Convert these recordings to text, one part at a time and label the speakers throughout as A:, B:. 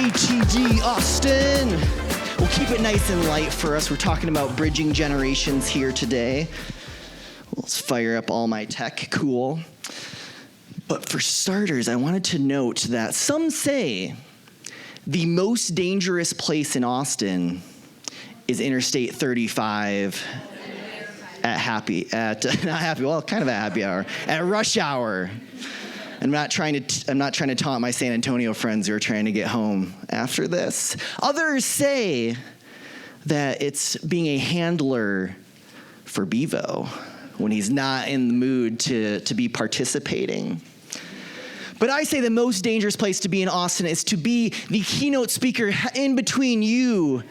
A: ATD Austin. We'll keep it nice and light for us. We're talking about bridging generations here today. Let's fire up all my tech. Cool. But for starters, I wanted to note that some say the most dangerous place in Austin is Interstate 35 at happy hour, at rush hour. I'm not trying to taunt my San Antonio friends who are trying to get home after this. Others say that it's being a handler for Bevo when he's not in the mood to be participating. But I say the most dangerous place to be in Austin is to be the keynote speaker in between you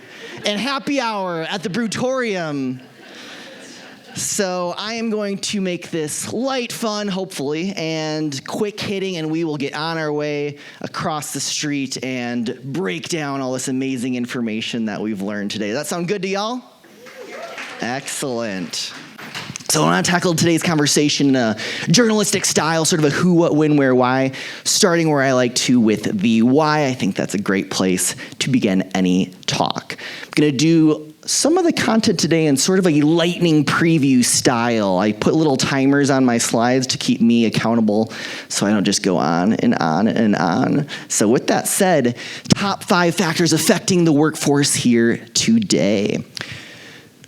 A: and happy hour at the Brutorium. So I am going to make this light, fun, hopefully, and quick hitting, and we will get on our way across the street and break down all this amazing information that we've learned today. Does that sound good to y'all? Excellent. So I want to tackle today's conversation in a journalistic style, sort of a who, what, when, where, why, starting where I like to with the why. I think that's a great place to begin any talk. I'm going to do some of the content today in sort of a lightning preview style. I put little timers on my slides to keep me accountable so I don't just go on and on and on. So with that said, top 5 factors affecting the workforce here today.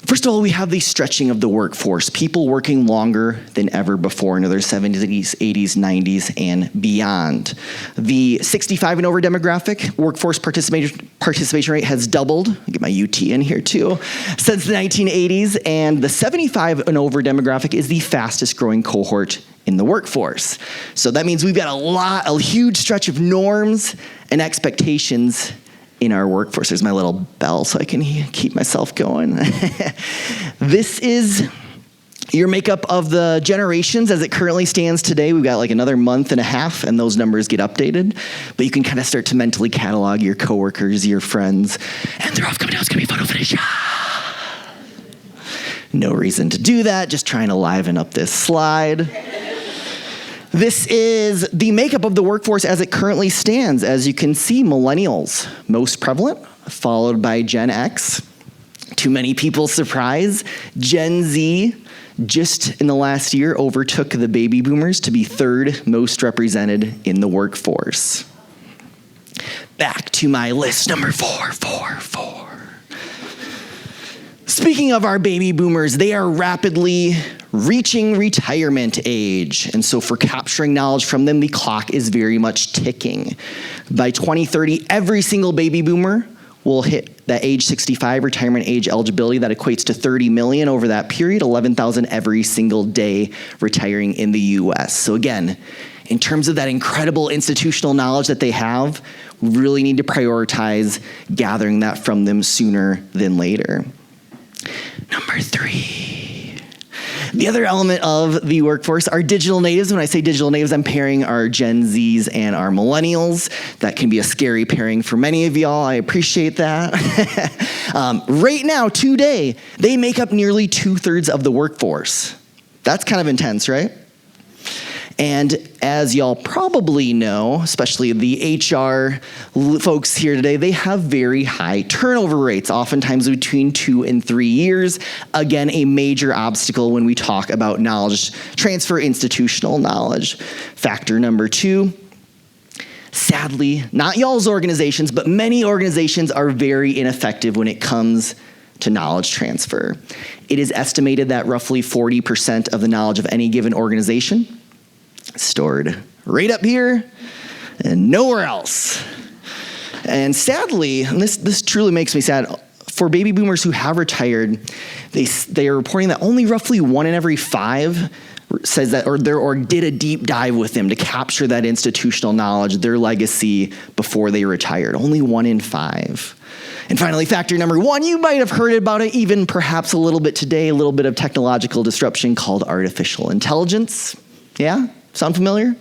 A: First of all, we have the stretching of the workforce, people working longer than ever before into their 70s, 80s, 90s, and beyond. The 65 and over demographic workforce participation rate has doubled. I'll get my UT in here too, since the 1980s, and the 75 and over demographic is the fastest growing cohort in the workforce. So that means we've got a huge stretch of norms and expectations in our workforce. There's my little bell so I can keep myself going. This is your makeup of the generations as it currently stands today. We've got like another month and a half and those numbers get updated, but you can kind of start to mentally catalog your coworkers, your friends, and they're off coming out. It's gonna be photo finish. No reason to do that, just trying to liven up this slide. This is the makeup of the workforce as it currently stands. As you can see, millennials, most prevalent, followed by Gen X. To many people's surprise, Gen Z, just in the last year, overtook the baby boomers to be third most represented in the workforce. Back to my list, number 4. Speaking of our baby boomers, they are rapidly reaching retirement age. And so for capturing knowledge from them, the clock is very much ticking. By 2030, every single baby boomer will hit that age 65 retirement age eligibility. That equates to 30 million over that period, 11,000 every single day retiring in the US. So again, in terms of that incredible institutional knowledge that they have, we really need to prioritize gathering that from them sooner than later. Number 3. The other element of the workforce are digital natives. When I say digital natives, I'm pairing our Gen Zs and our millennials. That can be a scary pairing for many of y'all. I appreciate that. Right now, today, they make up nearly 2/3 of the workforce. That's kind of intense, right? And as y'all probably know, especially the HR folks here today, they have very high turnover rates, oftentimes between 2 and 3 years. Again, a major obstacle when we talk about knowledge transfer, institutional knowledge. Factor number 2, sadly, not y'all's organizations, but many organizations are very ineffective when it comes to knowledge transfer. It is estimated that roughly 40% of the knowledge of any given organization stored right up here and nowhere else. And sadly, and this truly makes me sad, for baby boomers who have retired, they are reporting that only roughly 1 in every 5 says that or did a deep dive with them to capture that institutional knowledge, their legacy before they retired. Only 1 in 5. And finally, factor number 1, you might have heard about it even perhaps a little bit today, a little bit of technological disruption called artificial intelligence. Yeah? Sound familiar?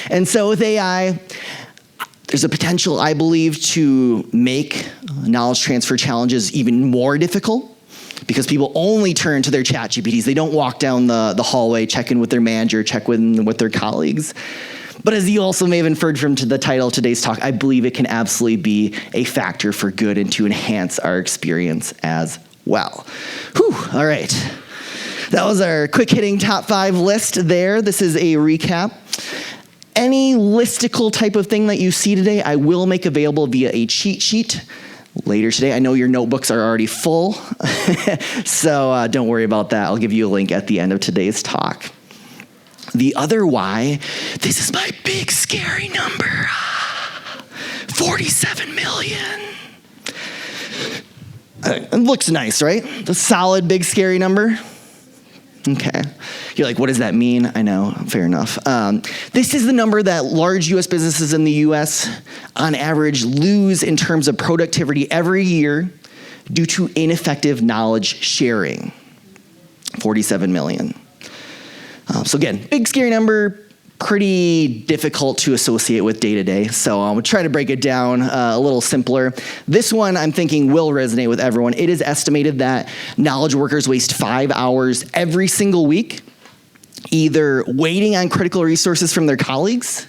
A: And so with AI, there's a potential, I believe, to make knowledge transfer challenges even more difficult because people only turn to their chat GPTs. They don't walk down the hallway, check in with their manager, check in with their colleagues. But as you also may have inferred from the title of today's talk, I believe it can absolutely be a factor for good and to enhance our experience as well. Whew, all right. That was our quick hitting top 5 list there. This is a recap. Any listicle type of thing that you see today, I will make available via a cheat sheet later today. I know your notebooks are already full, so don't worry about that. I'll give you a link at the end of today's talk. The other why, this is my big scary number, 47 million. It looks nice, right? The solid big scary number. Okay. You're like, what does that mean? I know, fair enough. This is the number that large U.S. businesses in the U.S. on average lose in terms of productivity every year due to ineffective knowledge sharing. 47 million. So again, big scary number, pretty difficult to associate with day to day. So I'm trying to break it down a little simpler. This one I'm thinking will resonate with everyone. It is estimated that knowledge workers waste 5 hours every single week, either waiting on critical resources from their colleagues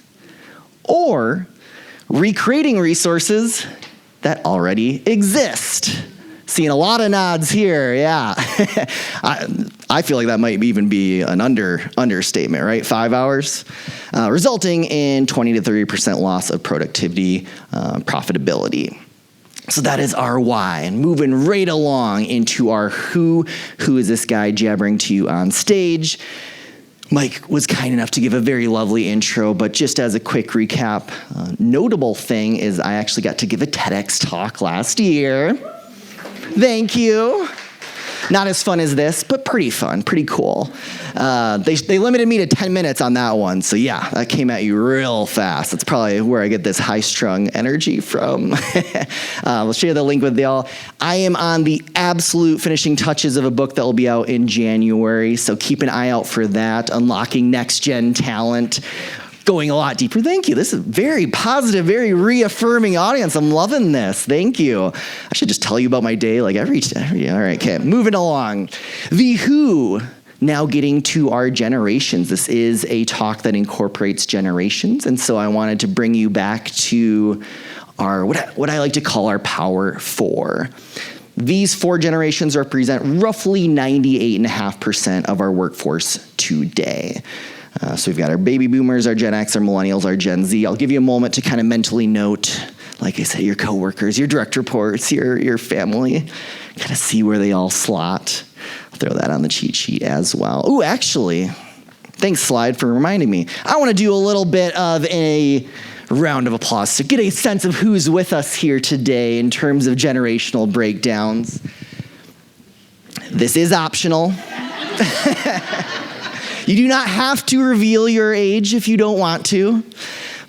A: or recreating resources that already exist. Seeing a lot of nods here, yeah. I feel like that might even be an understatement, right? 5 hours, resulting in 20 to 30% loss of productivity, profitability. So that is our why. And moving right along into our who is this guy jabbering to you on stage? Mike was kind enough to give a very lovely intro, but just as a quick recap, notable thing is I actually got to give a TEDx talk last year. Thank you. Not as fun as this, but pretty fun, pretty cool. They limited me to 10 minutes on that one, so yeah, that came at you real fast. That's probably where I get this high-strung energy from. We'll share the link with y'all. I am on the absolute finishing touches of a book that will be out in January, so keep an eye out for that, Unlocking Next-Gen Talent. Going a lot deeper. Thank you. This is very positive, very reaffirming audience. I'm loving this. Thank you. I should just tell you about my day like every all right, okay. Moving along. The who, now getting to our generations. This is a talk that incorporates generations, and so I wanted to bring you back to our, what I like to call our power 4. These 4 generations represent roughly 98.5% of our workforce today. So we've got our baby boomers, our Gen X, our millennials, our Gen Z. I'll give you a moment to kind of mentally note, like I said, your coworkers, your direct reports, your family, kind of see where they all slot. I'll throw that on the cheat sheet as well. Ooh, actually, thanks, Slide, for reminding me. I want to do a little bit of a round of applause to get a sense of who's with us here today in terms of generational breakdowns. This is optional. You do not have to reveal your age if you don't want to,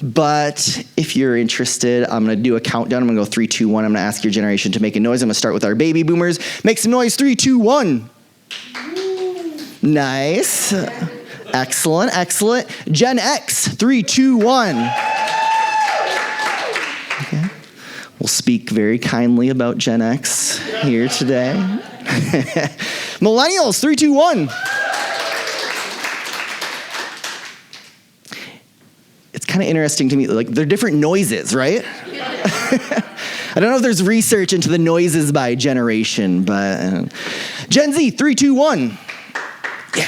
A: but if you're interested, I'm going to do a countdown. I'm going to go 3, 2, 1. I'm going to ask your generation to make a noise. I'm going to start with our baby boomers. Make some noise. 3, 2, 1. Nice. Excellent, excellent. Gen X. 3, 2, 1. Okay. We'll speak very kindly about Gen X here today. Millennials. 3, 2, 1. It's kind of interesting to me, like they're different noises, right? I don't know if there's research into the noises by generation, but Gen Z, 3, 2, 1. Yeah.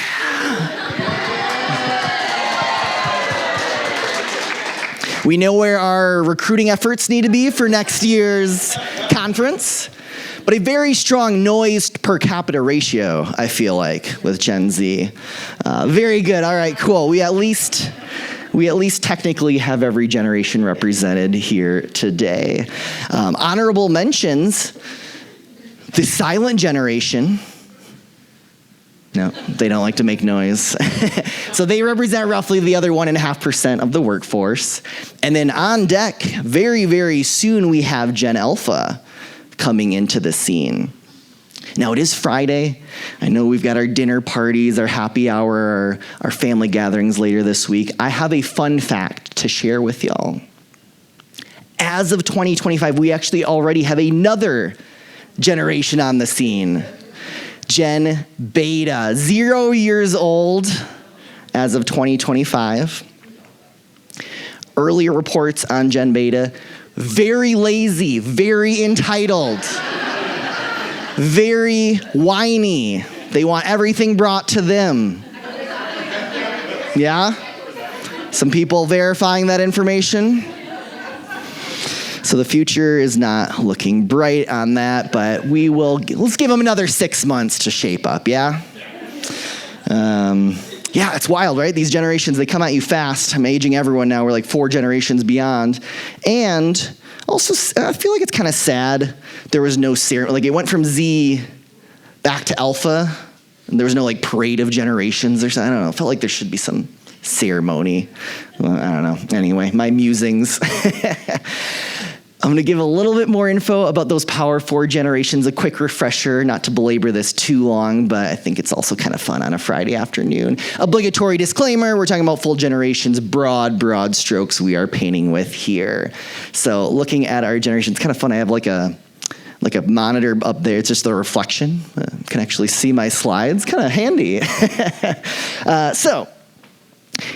A: We know where our recruiting efforts need to be for next year's conference, but a very strong noise per capita ratio, I feel like, with Gen Z. Very good. All right, cool. We at least technically have every generation represented here today. Honorable mentions, the silent generation. No, they don't like to make noise. So they represent roughly the other 1.5% of the workforce. And then on deck, very, very soon, we have Gen Alpha coming into the scene. Now, it is Friday. I know we've got our dinner parties, our happy hour, our family gatherings later this week. I have a fun fact to share with y'all. As of 2025, we actually already have another generation on the scene. Gen Beta, 0 years old as of 2025. earlier reports on Gen Beta, very lazy, very entitled, very whiny. They want everything brought to them. Yeah? Some people verifying that information. So the future is not looking bright on that, but let's give them another 6 months to shape up, yeah? Yeah, it's wild, right? These generations, they come at you fast. I'm aging everyone now. We're like 4 generations beyond. And also, I feel like it's kind of sad there was no ceremony. Like, it went from Z back to Alpha, and there was no, like, parade of generations or something. I don't know. I felt like there should be some ceremony. Well, I don't know. Anyway, my musings. I'm going to give a little bit more info about those Power 4 generations, a quick refresher, not to belabor this too long, but I think it's also kind of fun on a Friday afternoon. Obligatory disclaimer, we're talking about full generations, broad strokes we are painting with here. So looking at our generations, kind of fun. I have like a monitor up there. It's just the reflection. Can actually see my slides. Kind of handy. So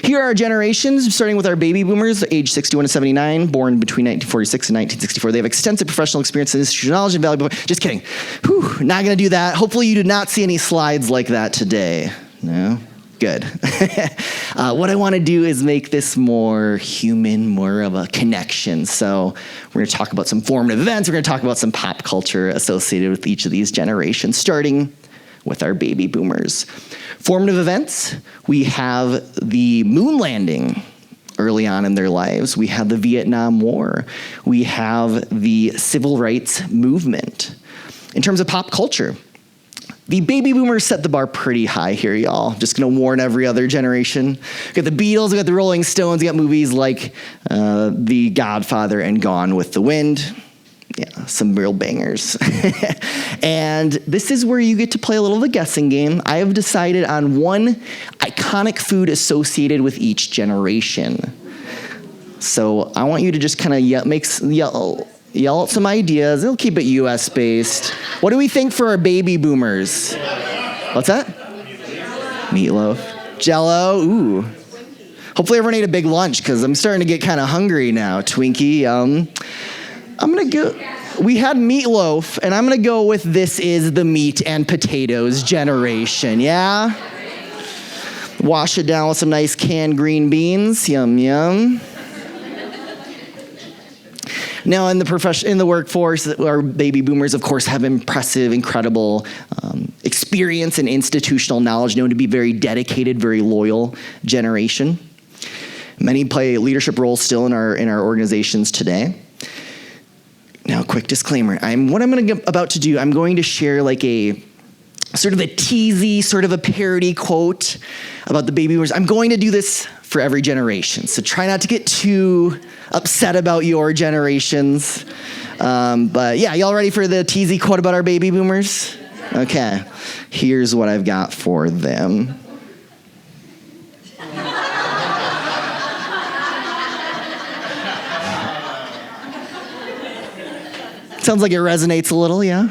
A: here are our generations, starting with our baby boomers, age 61 to 79, born between 1946 and 1964. They have extensive professional experience in institutional knowledge and valuable. Just kidding. Not going to do that. Hopefully you did not see any slides like that today. No? Good. What I want to do is make this more human, more of a connection. So we're going to talk about some formative events. We're going to talk about some pop culture associated with each of these generations, starting with our baby boomers. Formative events, we have the moon landing early on in their lives. We have the Vietnam War. We have the civil rights movement. In terms of pop culture, the baby boomers set the bar pretty high here, y'all. Just gonna warn every other generation. We got the Beatles, we got the Rolling Stones, we got movies like The Godfather and Gone with the Wind. Yeah, some real bangers. And this is where you get to play a little of the guessing game. I have decided on one iconic food associated with each generation. So I want you to just kind of yell out some ideas. It'll keep it US based. What do we think for our baby boomers? What's that? Meatloaf. Jell-O. Ooh. Hopefully everyone ate a big lunch because I'm starting to get kind of hungry now. Twinkie. I'm going to go, we had meatloaf, and I'm going to go with this is the meat and potatoes generation, yeah? Wash it down with some nice canned green beans, yum, yum. Now, in the workforce, our baby boomers, of course, have impressive, incredible experience and institutional knowledge, known to be very dedicated, very loyal generation. Many play leadership roles still in our organizations today. Now, quick disclaimer. What I'm about to do, I'm going to share like a sort of a teasy, sort of a parody quote about the baby boomers. I'm going to do this for every generation, so try not to get too upset about your generations. But yeah, y'all ready for the teasy quote about our baby boomers? Okay, here's what I've got for them. Sounds like it resonates a little, yeah?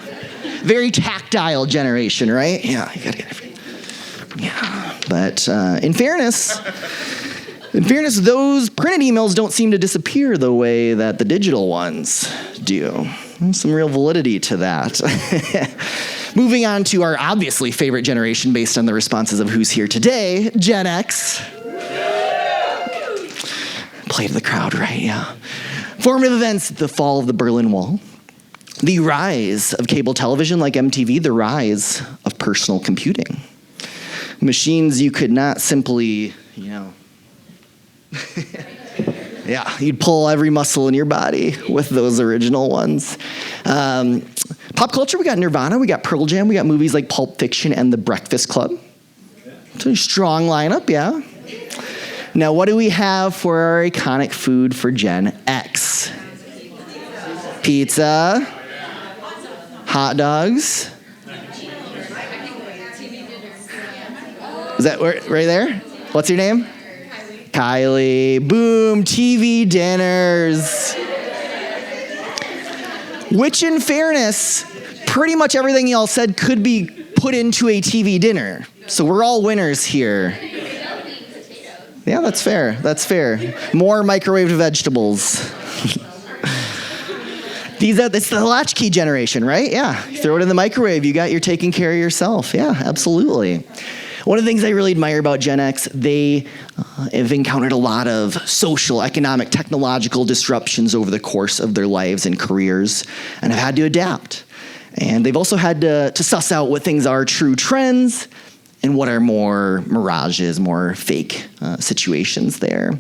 A: Very tactile generation, right? Yeah, you gotta get everything. Yeah, but in fairness, those printed emails don't seem to disappear the way that the digital ones do. There's some real validity to that. Moving on to our obviously favorite generation based on the responses of who's here today, Gen X. Play to the crowd, right? Yeah. Formative events, the fall of the Berlin Wall. The rise of cable television like MTV, the rise of personal computing. Machines you could not simply, yeah, you'd pull every muscle in your body with those original ones. Pop culture, we got Nirvana, we got Pearl Jam, we got movies like Pulp Fiction and The Breakfast Club. It's a strong lineup, yeah. Now, what do we have for our iconic food for Gen X? Pizza. Hot dogs. Is that right there? What's your name? Kylie. Boom, TV dinners. Which, in fairness, pretty much everything y'all said could be put into a TV dinner. So we're all winners here. Yeah, that's fair. That's fair. More microwaved vegetables. It's the latchkey generation, right? Yeah. You throw it in the microwave, you're taking care of yourself. Yeah, absolutely. One of the things I really admire about Gen X, they have encountered a lot of social, economic, technological disruptions over the course of their lives and careers, and have had to adapt. And they've also had to suss out what things are true trends and what are more mirages, more fake situations there.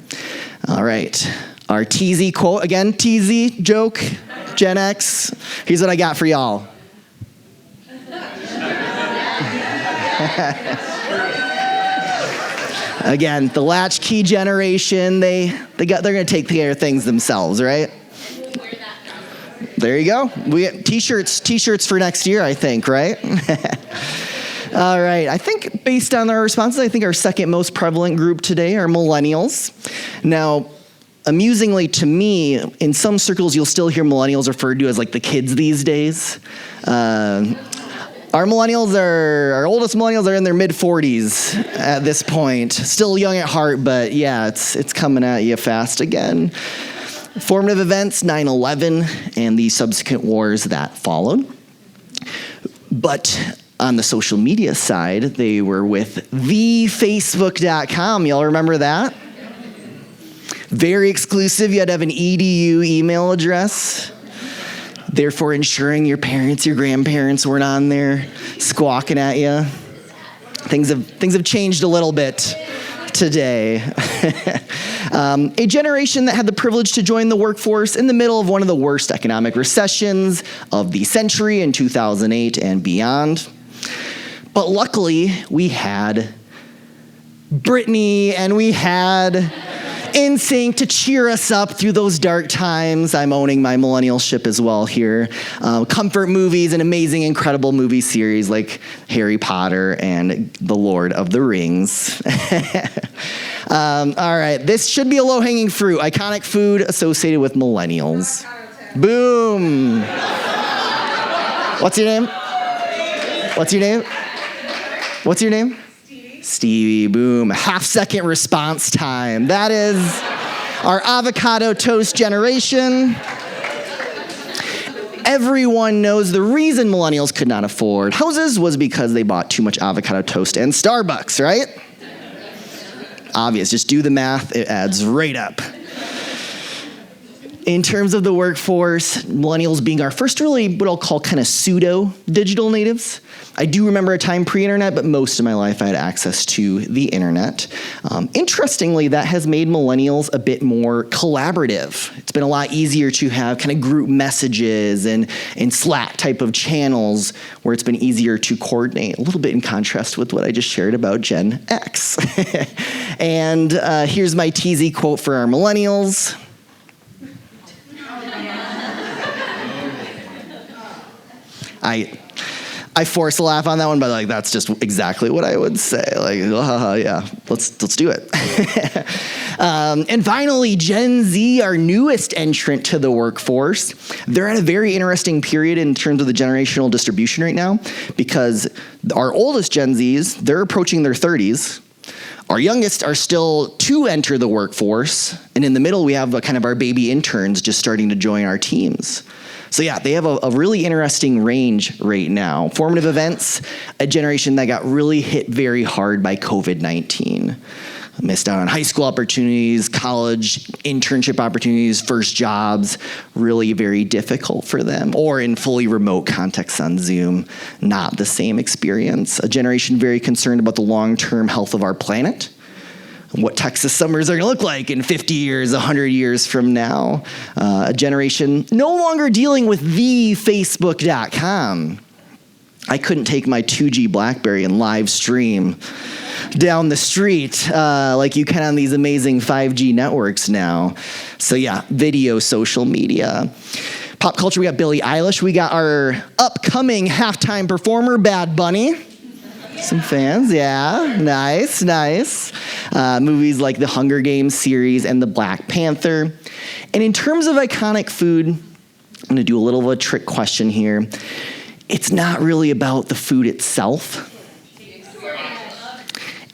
A: All right. Our TZ quote, again, TZ joke, Gen X. Here's what I got for y'all. Again, the latchkey generation, they're going to take care of things themselves, right? There you go. We get t-shirts for next year, I think, right? All right. I think based on our responses, I think our second most prevalent group today are millennials. Now, amusingly to me, in some circles, you'll still hear millennials referred to as like the kids these days. Our oldest millennials are in their mid-40s at this point. Still young at heart, but yeah, it's coming at you fast again. Formative events, 9/11, and the subsequent wars that followed. But on the social media side, they were with thefacebook.com. Y'all remember that? Very exclusive. You had to have an edu email address, therefore ensuring your parents, your grandparents weren't on there squawking at you. Things have changed a little bit today. A generation that had the privilege to join the workforce in the middle of one of the worst economic recessions of the century in 2008 and beyond. But luckily, we had Britney and we had NSYNC to cheer us up through those dark times. I'm owning my millennial ship as well here. Comfort movies and amazing, incredible movie series like Harry Potter and The Lord of the Rings. All right, this should be a low-hanging fruit. Iconic food associated with millennials. Boom. What's your name? What's your name? What's your name? Stevie, boom. Half-second response time. That is our avocado toast generation. Everyone knows the reason millennials could not afford houses was because they bought too much avocado toast and Starbucks, right? Obvious. Just do the math. It adds right up. In terms of the workforce, millennials being our first really what I'll call kind of pseudo-digital natives. I do remember a time pre-internet, but most of my life I had access to the internet. Interestingly, that has made millennials a bit more collaborative. It's been a lot easier to have kind of group messages and Slack type of channels where it's been easier to coordinate, a little bit in contrast with what I just shared about Gen X. And here's my TZ quote for our millennials. I force a laugh on that one, but like that's just exactly what I would say. Like, yeah, let's do it. And finally, Gen Z, our newest entrant to the workforce. They're at a very interesting period in terms of the generational distribution right now, because our oldest Gen Zs, they're approaching their 30s. Our youngest are still to enter the workforce, and in the middle we have kind of our baby interns just starting to join our teams. So yeah, they have a really interesting range right now. Formative events, a generation that got really hit very hard by COVID-19. Missed out on high school opportunities, college internship opportunities, first jobs, really very difficult for them. Or in fully remote contexts on Zoom, not the same experience. A generation very concerned about the long-term health of our planet, what Texas summers are going to look like in 50 years, 100 years from now. A generation no longer dealing with thefacebook.com. I couldn't take my 2G BlackBerry and live stream down the street like you can on these amazing 5G networks now. So yeah, video, social media. Pop culture, we got Billie Eilish. We got our upcoming halftime performer, Bad Bunny. Some fans, yeah. Nice. Movies like the Hunger Games series and the Black Panther. And in terms of iconic food, I'm going to do a little of a trick question here. It's not really about the food itself.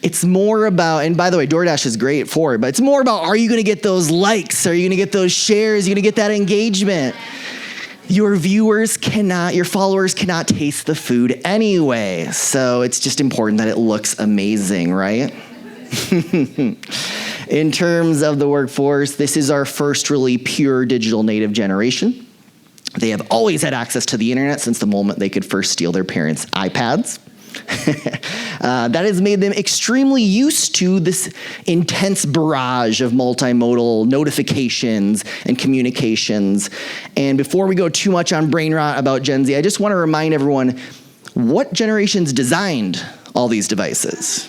A: It's more about, and by the way, DoorDash is great for it, but it's more about, are you going to get those likes? Are you going to get those shares? Are you going to get that engagement? Your viewers cannot, your followers cannot taste the food anyway. So it's just important that it looks amazing, right? In terms of the workforce, this is our first really pure digital native generation. They have always had access to the internet since the moment they could first steal their parents' iPads. That has made them extremely used to this intense barrage of multimodal notifications and communications. And before we go too much on brain rot about Gen Z, I just want to remind everyone, what generations designed all these devices?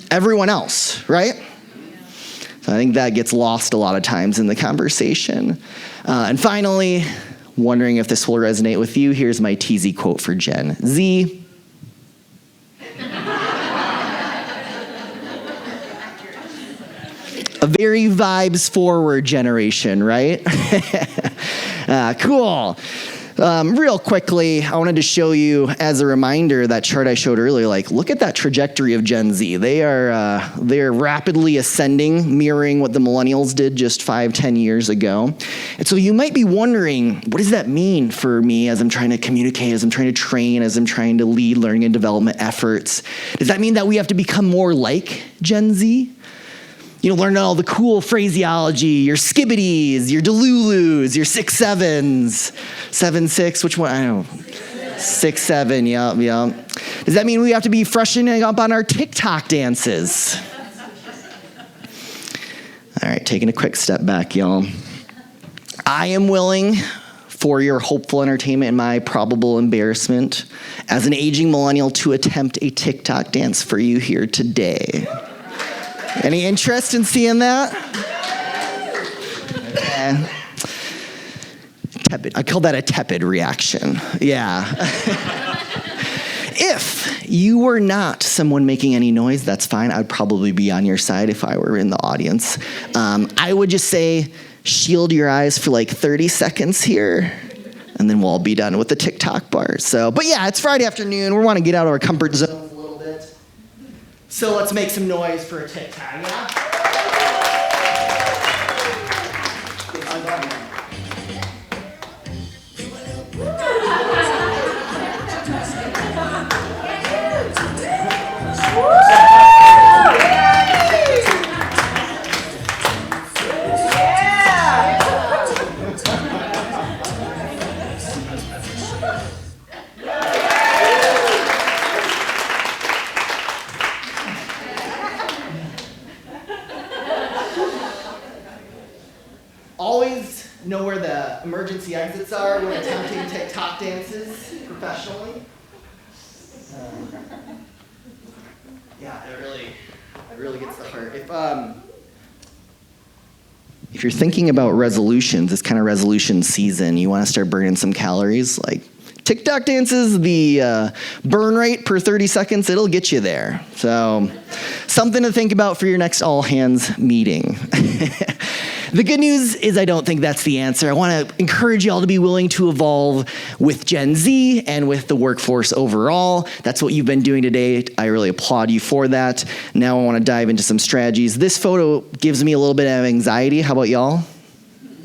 A: Everyone else, right? So I think that gets lost a lot of times in the conversation. And finally, wondering if this will resonate with you, here's my teasy quote for Gen Z. A very vibes-forward generation, right? Cool. Real quickly, I wanted to show you, as a reminder, that chart I showed earlier. Like, look at that trajectory of Gen Z. They are rapidly ascending, mirroring what the millennials did just 5-10 years ago. And so you might be wondering, what does that mean for me as I'm trying to communicate, as I'm trying to train, as I'm trying to lead learning and development efforts? Does that mean that we have to become more like Gen Z? Learn all the cool phraseology, your skibbities, your delulus, your 6-7s, 7-6, which one? I don't know. 6-7, yeah. Does that mean we have to be freshening up on our TikTok dances? All right, taking a quick step back, y'all. I am willing, for your hopeful entertainment and my probable embarrassment, as an aging millennial, to attempt a TikTok dance for you here today. Any interest in seeing that? Tepid. I call that a tepid reaction. Yeah. If you were not someone making any noise, that's fine. I'd probably be on your side if I were in the audience. I would just say, shield your eyes for like 30 seconds here, and then we'll all be done with the TikTok bar. But yeah, it's Friday afternoon. We want to get out of our comfort zone. So let's make some noise for a TikTok, yeah? Always know where the emergency exits are when attempting TikTok dances professionally. Yeah, it really gets the heart. If you're thinking about resolutions, it's kind of resolution season, you want to start burning some calories, like TikTok dances, the burn rate per 30 seconds, it'll get you there. So something to think about for your next all hands meeting. The good news is I don't think that's the answer. I want to encourage y'all to be willing to evolve with Gen Z and with the workforce overall. That's what you've been doing today. I really applaud you for that. Now I want to dive into some strategies. This photo gives me a little bit of anxiety. How about y'all?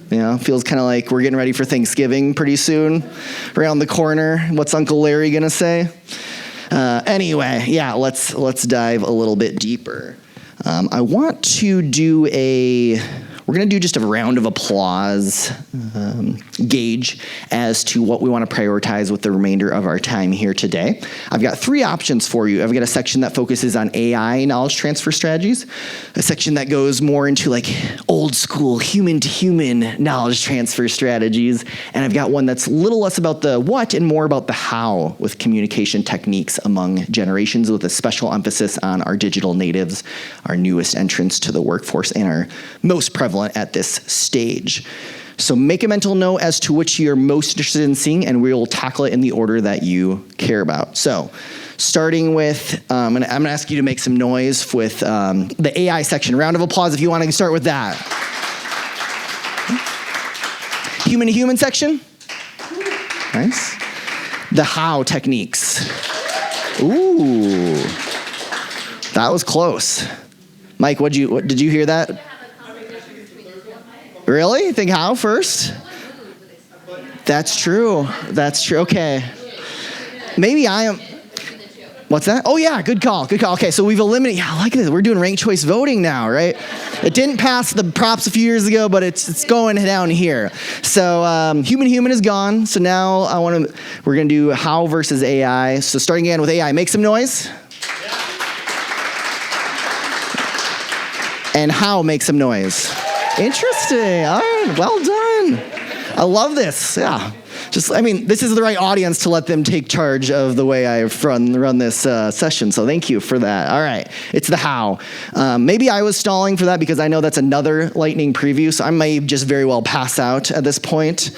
A: Feels kind of like we're getting ready for Thanksgiving pretty soon, around the corner. What's Uncle Larry gonna say? Anyway, yeah, let's dive a little bit deeper. I want to do we're going to do just a round of applause gauge as to what we want to prioritize with the remainder of our time here today. I've got 3 options for you. I've got a section that focuses on AI knowledge transfer strategies, a section that goes more into like old school human-to-human knowledge transfer strategies, and I've got one that's a little less about the what and more about the how with communication techniques among generations, with a special emphasis on our digital natives, our newest entrants to the workforce, and our most prevalent at this stage. So make a mental note as to which you're most interested in seeing, and we will tackle it in the order that you care about. So starting with, I'm going to ask you to make some noise with the AI section. Round of applause if you want to start with that. Human-to-human section. Nice. The how techniques. Ooh. That was close. Mike, what did you hear that? Really? Think how first? That's true. Okay. Maybe I am. What's that? Oh yeah, good call. Okay, so we've eliminated, I like this. We're doing ranked choice voting now, right? It didn't pass the props a few years ago, but it's going down here. So human is gone. So now we're gonna do how versus AI. So starting again with AI, make some noise. And how, make some noise. Interesting, all right, well done. I love this, yeah. This is the right audience to let them take charge of the way I've run this session, so thank you for that. All right, it's the how. Maybe I was stalling for that because I know that's another lightning preview, so I may just very well pass out at this point,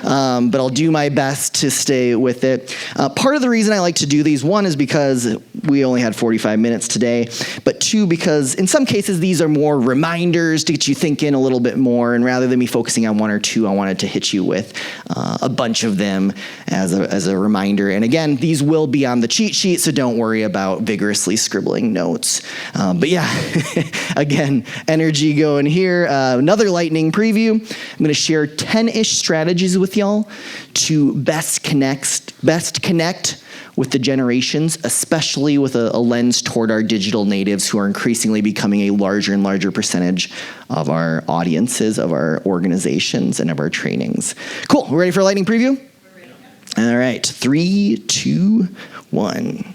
A: but I'll do my best to stay with it. Part of the reason I like to do these, one, is because we only had 45 minutes today, but two, because in some cases these are more reminders to get you thinking a little bit more, and rather than me focusing on one or two, I wanted to hit you with a bunch of them as a reminder. And again, these will be on the cheat sheet, so don't worry about vigorously scribbling notes. But yeah, again, energy going here. Another lightning preview. I'm going to share 10-ish strategies with y'all to best connect with the generations, especially with a lens toward our digital natives who are increasingly becoming a larger and larger percentage of our audiences, of our organizations, and of our trainings. Cool, we're ready for a lightning preview? All right, 3, 2, 1.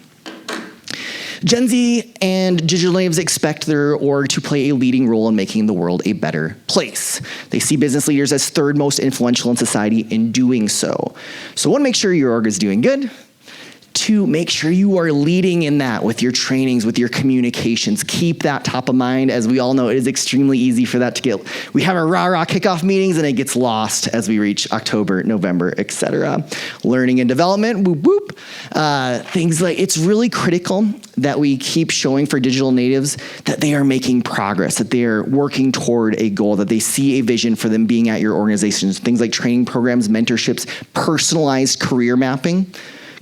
A: Gen Z and digital natives expect their org to play a leading role in making the world a better place. They see business leaders as third most influential in society in doing so. So one, make sure your org is doing good. 2, make sure you are leading in that with your trainings, with your communications. Keep that top of mind. As we all know, it is extremely easy for that to get, we have our rah-rah kickoff meetings and it gets lost as we reach October, November, etc. Learning and development, whoop, whoop. Things like, it's really critical that we keep showing for digital natives that they are making progress, that they are working toward a goal, that they see a vision for them being at your organizations. Things like training programs, mentorships, personalized career mapping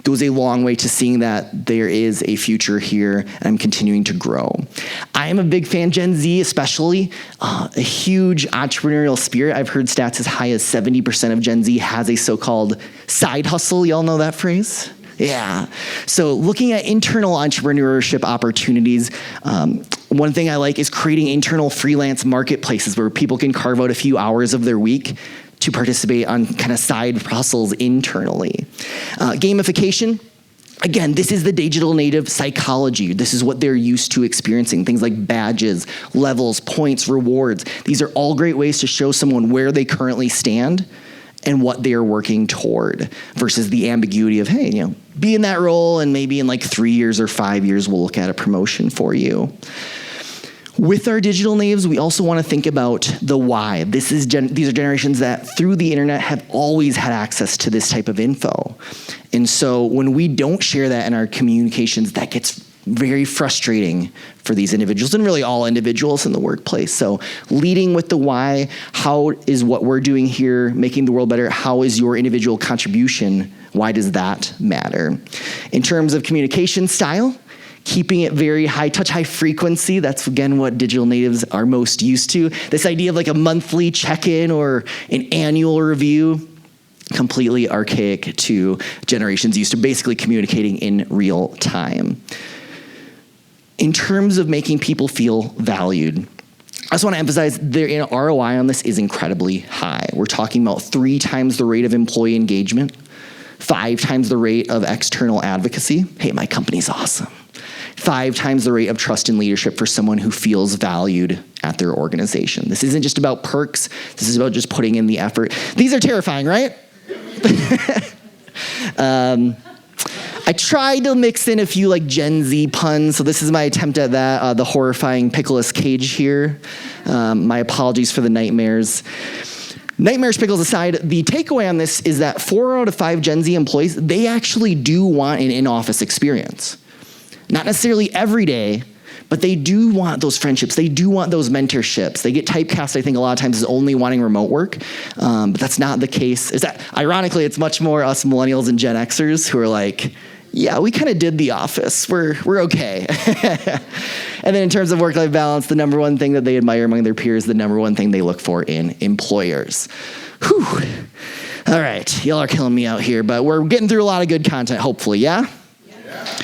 A: goes a long way to seeing that there is a future here and I'm continuing to grow. I am a big fan, Gen Z especially, a huge entrepreneurial spirit. I've heard stats as high as 70% of Gen Z has a so-called side hustle. Y'all know that phrase? Yeah. So looking at internal entrepreneurship opportunities, one thing I like is creating internal freelance marketplaces where people can carve out a few hours of their week to participate on kind of side hustles internally. Gamification, again, this is the digital native psychology. This is what they're used to experiencing. Things like badges, levels, points, rewards. These are all great ways to show someone where they currently stand and what they are working toward versus the ambiguity of, hey, be in that role and maybe in like 3 years or 5 years, we'll look at a promotion for you. With our digital natives, we also want to think about the why. These are generations that through the internet have always had access to this type of info. And so when we don't share that in our communications, that gets very frustrating for these individuals and really all individuals in the workplace. So leading with the why, how is what we're doing here making the world better? How is your individual contribution? Why does that matter? In terms of communication style, keeping it very high touch, high frequency. That's, again, what digital natives are most used to. This idea of like a monthly check-in or an annual review, completely archaic to generations used to basically communicating in real time. In terms of making people feel valued, I just want to emphasize their ROI on this is incredibly high. We're talking about 3 times the rate of employee engagement, 5 times the rate of external advocacy. Hey, my company's awesome. 5 times the rate of trust and leadership for someone who feels valued at their organization. This isn't just about perks. This is about just putting in the effort. These are terrifying, right? I tried to mix in a few like Gen Z puns, so this is my attempt at that. The horrifying Pickles Cage here. My apologies for the nightmares. Nightmares, pickles aside, the takeaway on this is that 4 out of 5 Gen Z employees, they actually do want an in-office experience. Not necessarily every day, but they do want those friendships. They do want those mentorships. They get typecast, I think, a lot of times as only wanting remote work, but that's not the case. Ironically, it's much more us millennials and Gen Xers who are like, yeah, we kind of did the office. We're okay. And then in terms of work-life balance, the number one thing that they admire among their peers, the number one thing they look for in employers. Whew. All right, y'all are killing me out here, but we're getting through a lot of good content, hopefully, yeah?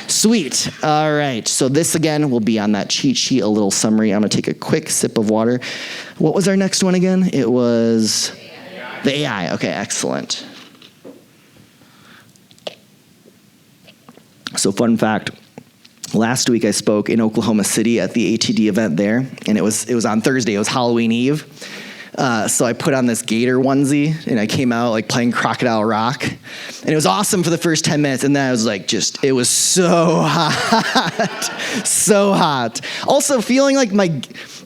A: Sweet. All right. So this, again, will be on that cheat sheet, a little summary. I'm going to take a quick sip of water. What was our next one again? It was the AI. Okay, excellent. So fun fact, last week I spoke in Oklahoma City at the ATD event there, and it was on Thursday. It was Halloween Eve. So I put on this gator onesie, and I came out like playing Crocodile Rock. And it was awesome for the first 10 minutes, and then I was like it was so hot. So hot. Also feeling like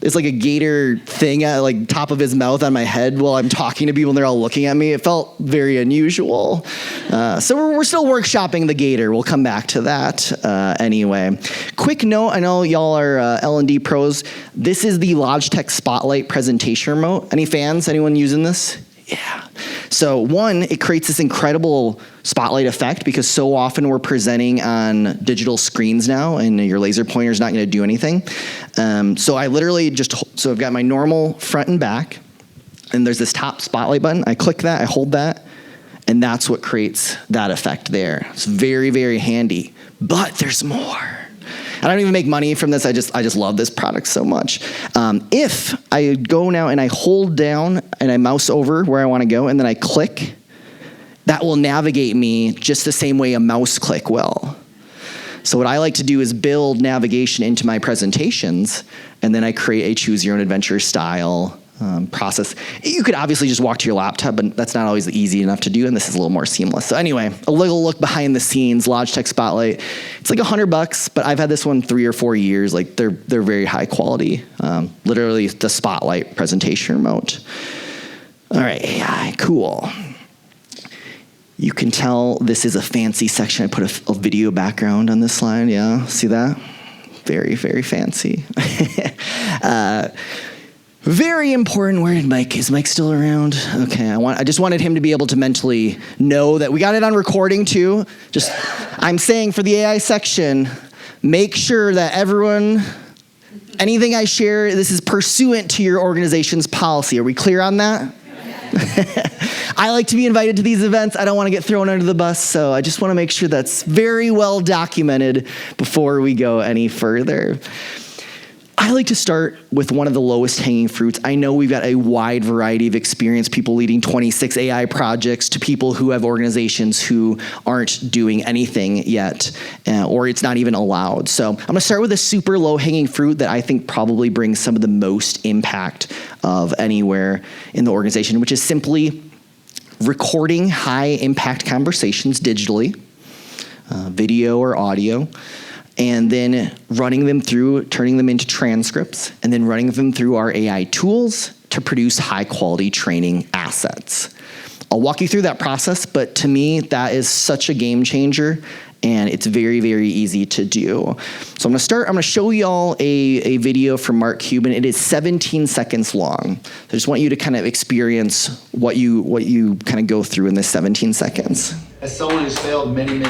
A: it's like a gator thing at like top of his mouth on my head while I'm talking to people and they're all looking at me. It felt very unusual. So we're still workshopping the gator. We'll come back to that anyway. Quick note, I know y'all are L&D pros. This is the Logitech Spotlight presentation remote. Any fans? Anyone using this? Yeah. So one, it creates this incredible spotlight effect because so often we're presenting on digital screens now and your laser pointer is not going to do anything. So I literally so I've got my normal front and back, and there's this top spotlight button. I click that, I hold that, and that's what creates that effect there. It's very, very handy, but there's more. I don't even make money from this. I just love this product so much. If I go now and I hold down and I mouse over where I want to go and then I click, that will navigate me just the same way a mouse click will. So what I like to do is build navigation into my presentations, and then I create a choose your own adventure style process. You could obviously just walk to your laptop, but that's not always easy enough to do, and this is a little more seamless. So anyway, a little look behind the scenes, Logitech Spotlight. It's like $100, but I've had this one 3 or 4 years. Like they're very high quality. Literally the Spotlight presentation remote. All right, AI, cool. You can tell this is a fancy section. I put a video background on this slide. Yeah, see that? Very, very fancy. Very important. Where did Mike? Is Mike still around? Okay, I just wanted him to be able to mentally know that we got it on recording too. I'm saying for the AI section, make sure that anything I share, this is pursuant to your organization's policy. Are we clear on that? I like to be invited to these events. I don't want to get thrown under the bus, so I just want to make sure that's very well documented before we go any further. I like to start with one of the lowest hanging fruits. I know we've got a wide variety of experience, people leading 26 AI projects to people who have organizations who aren't doing anything yet, or it's not even allowed. So I'm going to start with a super low hanging fruit that I think probably brings some of the most impact of anywhere in the organization, which is simply recording high impact conversations digitally, video or audio, and then running them through, turning them into transcripts, and then running them through our AI tools to produce high-quality training assets. I'll walk you through that process, but to me, that is such a game changer, and it's very, very easy to do. So I'm gonna show y'all a video from Mark Cuban. It is 17 seconds long. I just want you to kind of experience what you kind of go through in this 17 seconds.
B: As someone who's failed many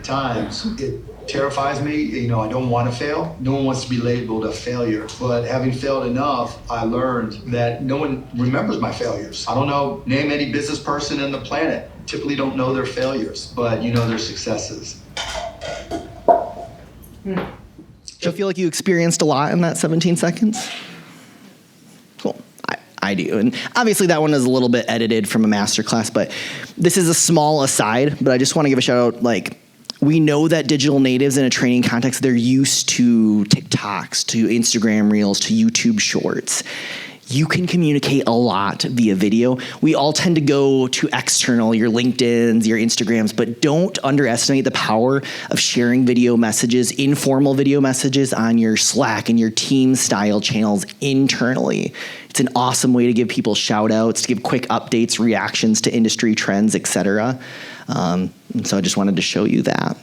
B: times, it terrifies me. You know, I don't want to fail. No one wants to be labeled a failure. But having failed enough, I learned that no one remembers my failures. I don't know, name any business person in the planet. Typically don't know their failures, but you know their successes.
A: Do you feel like you experienced a lot in that 17 seconds? Cool. I do. And obviously that one is a little bit edited from a masterclass, but this is a small aside, but I just want to give a shout out. Like, we know that digital natives in a training context, they're used to TikToks, to Instagram Reels, to YouTube Shorts. You can communicate a lot via video. We all tend to go to external, your LinkedIns, your Instagrams, but don't underestimate the power of sharing video messages, informal video messages on your Slack and your team style channels internally. It's an awesome way to give people shout outs, to give quick updates, reactions to industry trends, etc. So I just wanted to show you that.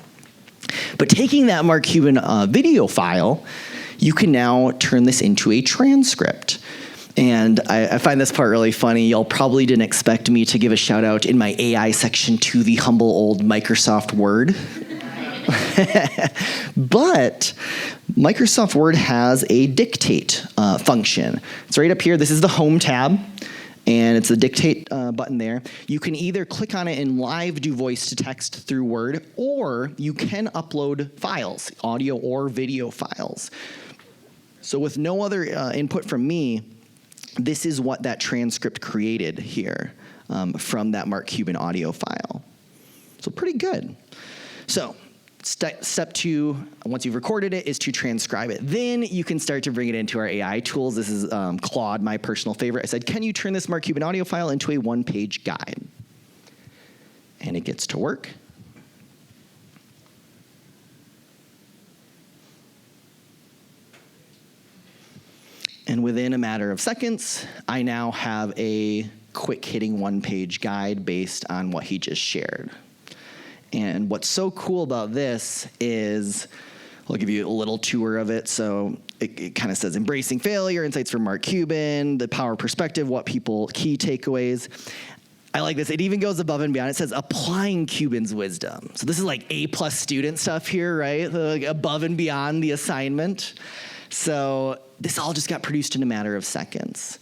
A: But taking that Mark Cuban video file, you can now turn this into a transcript. And I find this part really funny. Y'all probably didn't expect me to give a shout out in my AI section to the humble old Microsoft Word. But Microsoft Word has a dictate function. It's right up here. This is the Home tab, and it's the dictate button there. You can either click on it and live do voice to text through Word, or you can upload files, audio or video files. So with no other input from me, this is what that transcript created here from that Mark Cuban audio file. So pretty good. So step 2, once you've recorded it, is to transcribe it. Then you can start to bring it into our AI tools. This is Claude, my personal favorite. I said, can you turn this Mark Cuban audio file into a one-page guide? And it gets to work. And within a matter of seconds, I now have a quick-hitting one-page guide based on what he just shared. And what's so cool about this is, I'll give you a little tour of it. So it kind of says, embracing failure, insights from Mark Cuban, the power perspective, what people, key takeaways. I like this. It even goes above and beyond. It says applying Cuban's wisdom. So this is like A+ student stuff here, right? Like above and beyond the assignment. So this all just got produced in a matter of seconds.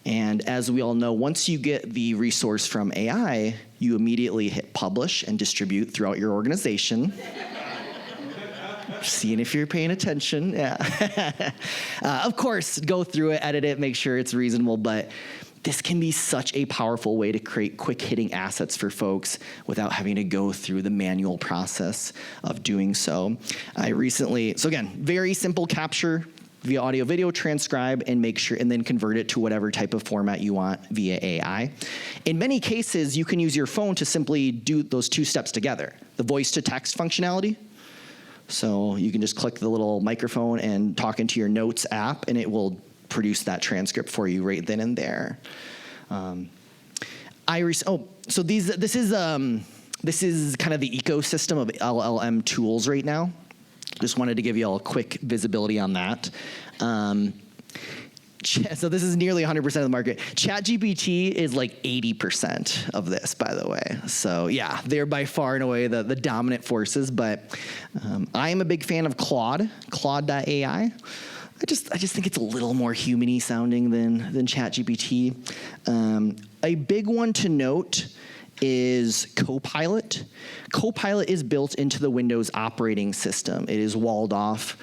A: And as we all know, once you get the resource from AI, you immediately hit publish and distribute throughout your organization. Seeing if you're paying attention. Yeah. Of course, go through it, edit it, make sure it's reasonable, but this can be such a powerful way to create quick-hitting assets for folks without having to go through the manual process of doing so. So again, very simple capture via audio video, transcribe, and make sure, and then convert it to whatever type of format you want via AI. In many cases, you can use your phone to simply do those 2 steps together. The voice to text functionality. So you can just click the little microphone and talk into your notes app, and it will produce that transcript for you right then and there. So this is kind of the ecosystem of LLM tools right now. Just wanted to give you all a quick visibility on that. So this is nearly 100% of the market. ChatGPT is like 80% of this, by the way. So yeah, they're by far and away the dominant forces, but I am a big fan of Claude.ai. I just think it's a little more human-y sounding than ChatGPT. A big one to note is Copilot. Copilot is built into the Windows operating system. It is walled off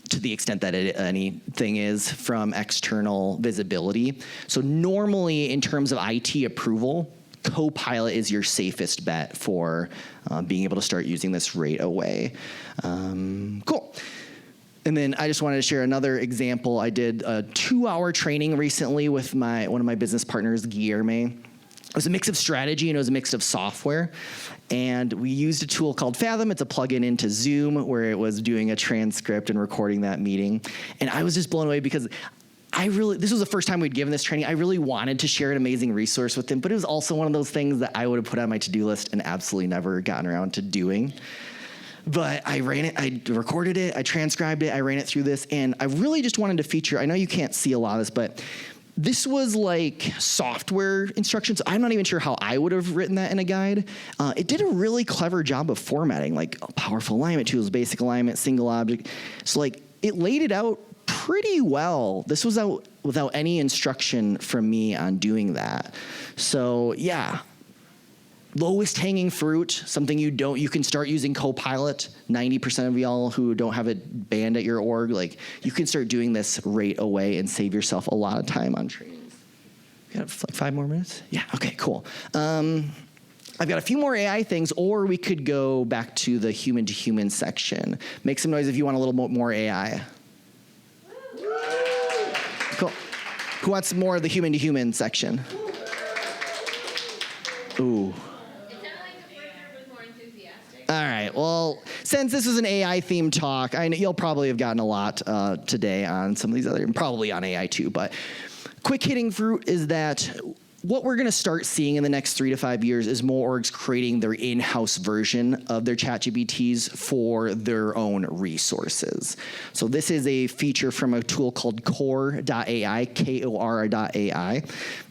A: to the extent that anything is from external visibility. So normally, in terms of IT approval, Copilot is your safest bet for being able to start using this right away. Cool. And then I just wanted to share another example. I did a 2-hour training recently with one of my business partners, Guillerme. It was a mix of strategy and it was a mix of software. And we used a tool called Fathom. It's a plugin into Zoom where it was doing a transcript and recording that meeting. And I was just blown away because this was the first time we'd given this training. I really wanted to share an amazing resource with him, but it was also one of those things that I would have put on my to-do list and absolutely never gotten around to doing. But I ran it, I recorded it, I transcribed it, I ran it through this, and I really just wanted to feature, I know you can't see a lot of this, but this was like software instructions. I'm not even sure how I would have written that in a guide. It did a really clever job of formatting, like powerful alignment tools, basic alignment, single object. So like it laid it out pretty well. This was out without any instruction from me on doing that. So yeah, lowest hanging fruit, something you can start using Copilot. 90% of y'all who don't have it banned at your org, like you can start doing this right away and save yourself a lot of time on trainings. You got like 5 more minutes? Yeah, okay, cool. I've got a few more AI things, or we could go back to the human to human section. Make some noise if you want a little more AI. Cool. Who wants more of the human to human section? Ooh. All right, well, since this was an AI-themed talk, you'll probably have gotten a lot today on some of these other, and probably on AI too, but quick hitting fruit is that what we're going to start seeing in the next 3 to 5 years is more orgs creating their in-house version of their ChatGPTs for their own resources. So this is a feature from a tool called core.ai, K-O-R.ai.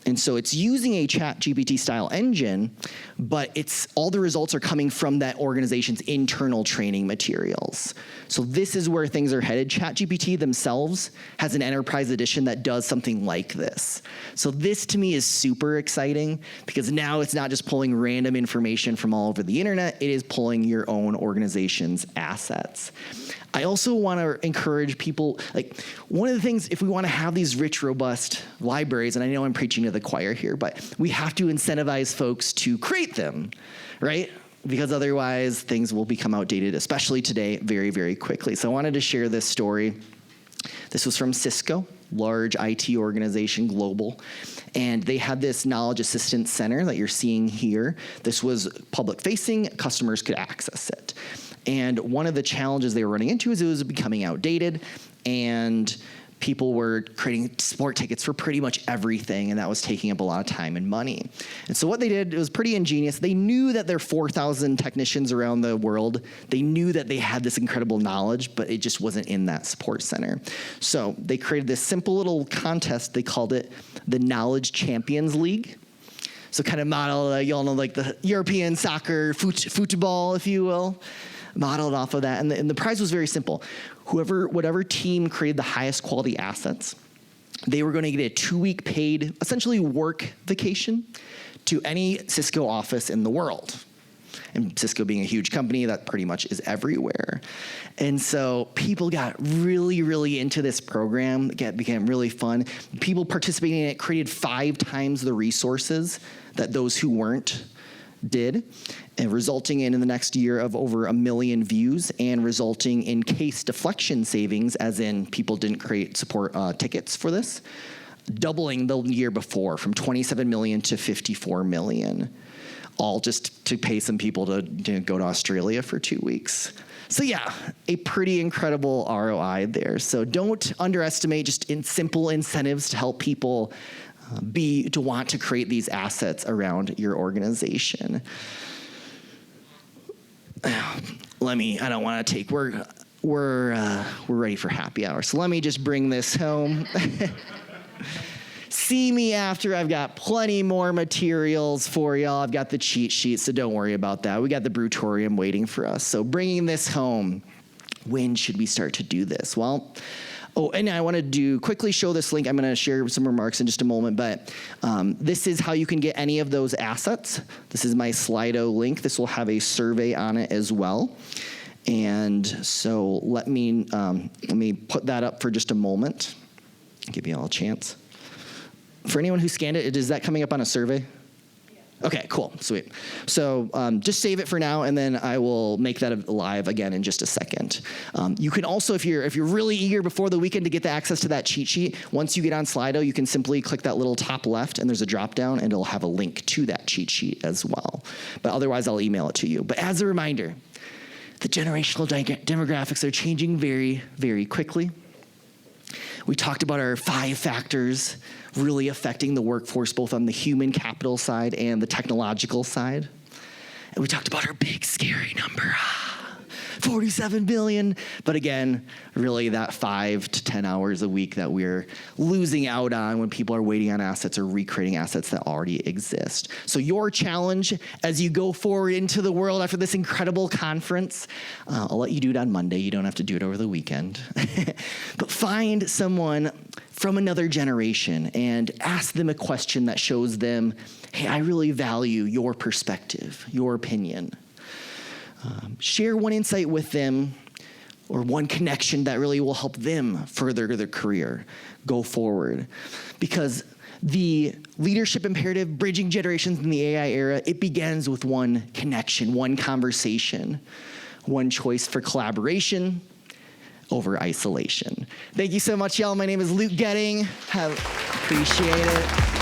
A: And so it's using a ChatGPT style engine, but all the results are coming from that organization's internal training materials. So this is where things are headed. ChatGPT themselves has an enterprise edition that does something like this. So this to me is super exciting because now it's not just pulling random information from all over the internet, it is pulling your own organization's assets. I also want to encourage people, like one of the things, if we want to have these rich, robust libraries, and I know I'm preaching to the choir here, but we have to incentivize folks to create them, right? Because otherwise things will become outdated, especially today, very, very quickly. So I wanted to share this story. This was from Cisco, large IT organization, global. And they had this knowledge assistance center that you're seeing here. This was public facing, customers could access it. And one of the challenges they were running into is it was becoming outdated, and people were creating support tickets for pretty much everything, and that was taking up a lot of time and money. And so what they did, it was pretty ingenious. They knew that their 4,000 technicians around the world, they knew that they had this incredible knowledge, but it just wasn't in that support center. So they created this simple little contest. They called it the Knowledge Champions League. So kind of model, y'all know, like the European soccer, football, if you will, modeled off of that. And the prize was very simple. Whatever team created the highest quality assets, they were going to get a 2-week paid, essentially work vacation to any Cisco office in the world. And Cisco being a huge company, that pretty much is everywhere. And so people got really, really into this program. It became really fun. People participating in it created 5 times the resources that those who weren't did, and resulting in the next year of over 1 million views, and resulting in case deflection savings, as in people didn't create support tickets for this, doubling the year before from 27 million to 54 million, all just to pay some people to go to Australia for 2 weeks. So yeah, a pretty incredible ROI there. So don't underestimate just simple incentives to help people to want to create these assets around your organization. I don't want to take, we're ready for happy hour. So let me just bring this home. See me after. I've got plenty more materials for y'all. I've got the cheat sheet, so don't worry about that. We got the Brutorium waiting for us. So bringing this home, when should we start to do this? Well, and I want to quickly show this link. I'm going to share some remarks in just a moment, but this is how you can get any of those assets. This is my Slido link. This will have a survey on it as well. And so let me put that up for just a moment. Give you all a chance. For anyone who scanned it, is that coming up on a survey? Okay, cool, sweet. So just save it for now, and then I will make that live again in just a second. You can also, if you're really eager before the weekend to get the access to that cheat sheet, once you get on Slido, you can simply click that little top left, and there's a drop down, and it'll have a link to that cheat sheet as well. But otherwise, I'll email it to you. But as a reminder, the generational demographics are changing very, very quickly. We talked about our 5 factors really affecting the workforce, both on the human capital side and the technological side. And we talked about our big, scary number, 47 billion. But again, really that 5 to 10 hours a week that we're losing out on when people are waiting on assets or recreating assets that already exist. So your challenge as you go forward into the world after this incredible conference, I'll let you do it on Monday. You don't have to do it over the weekend. But find someone from another generation and ask them a question that shows them, hey, I really value your perspective, your opinion. Share one insight with them or one connection that really will help them further their career, go forward. Because the leadership imperative, bridging generations in the AI era, it begins with one connection, one conversation, one choice for collaboration over isolation. Thank you so much, y'all. My name is Luke Getting. Appreciate it.